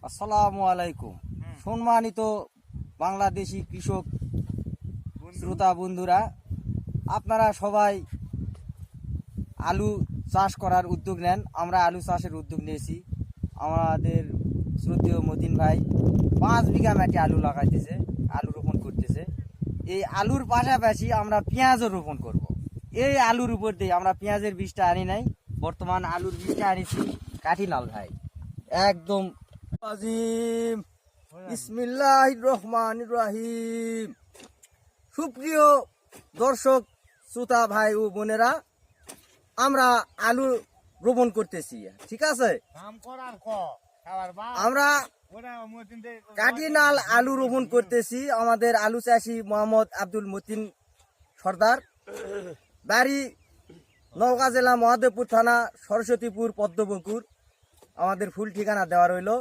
আসসালামু আলাইকুম। সম্মানিত বাংলাদেশি কৃষক শ্রোতা বন্ধুরা, আপনারা সবাই আলু চাষ করার উদ্যোগ নেন। আমরা আলু চাষের উদ্যোগ নিয়েছি। আমাদের শ্রদ্ধেয় মতিন ভাই 5 বিঘা মাটি আলু লাগাইতেছে, আলু রোপণ করতেছে। এই আলুর পাশাপাশি আমরা পেঁয়াজও রোপণ করব। এই আলুর উপর দিয়ে আমরা পেঁয়াজের বীজটা আনি নাই, বর্তমান আলুর বীজটা আনিছি কাঠিলাল ভাই। একদম আজিম। বিসমিল্লাহির রহমানির রহিম। সুপ্রিয় দর্শক শ্রোতা ভাই ও বোনেরা, আমরা আলু রোপণ করতেছি, ঠিক আছে? আমরা কাঠিনাল আলু রোপণ করতেছি। আমাদের আলু চাষি মোহাম্মদ আব্দুল মতিন সর্দার, বাড়ি নওগাঁ জেলা মহাদেবপুর থানা সরস্বতীপুর পদ্মপুকুর। আমাদের ফুল ঠিকানা দেওয়া রইল।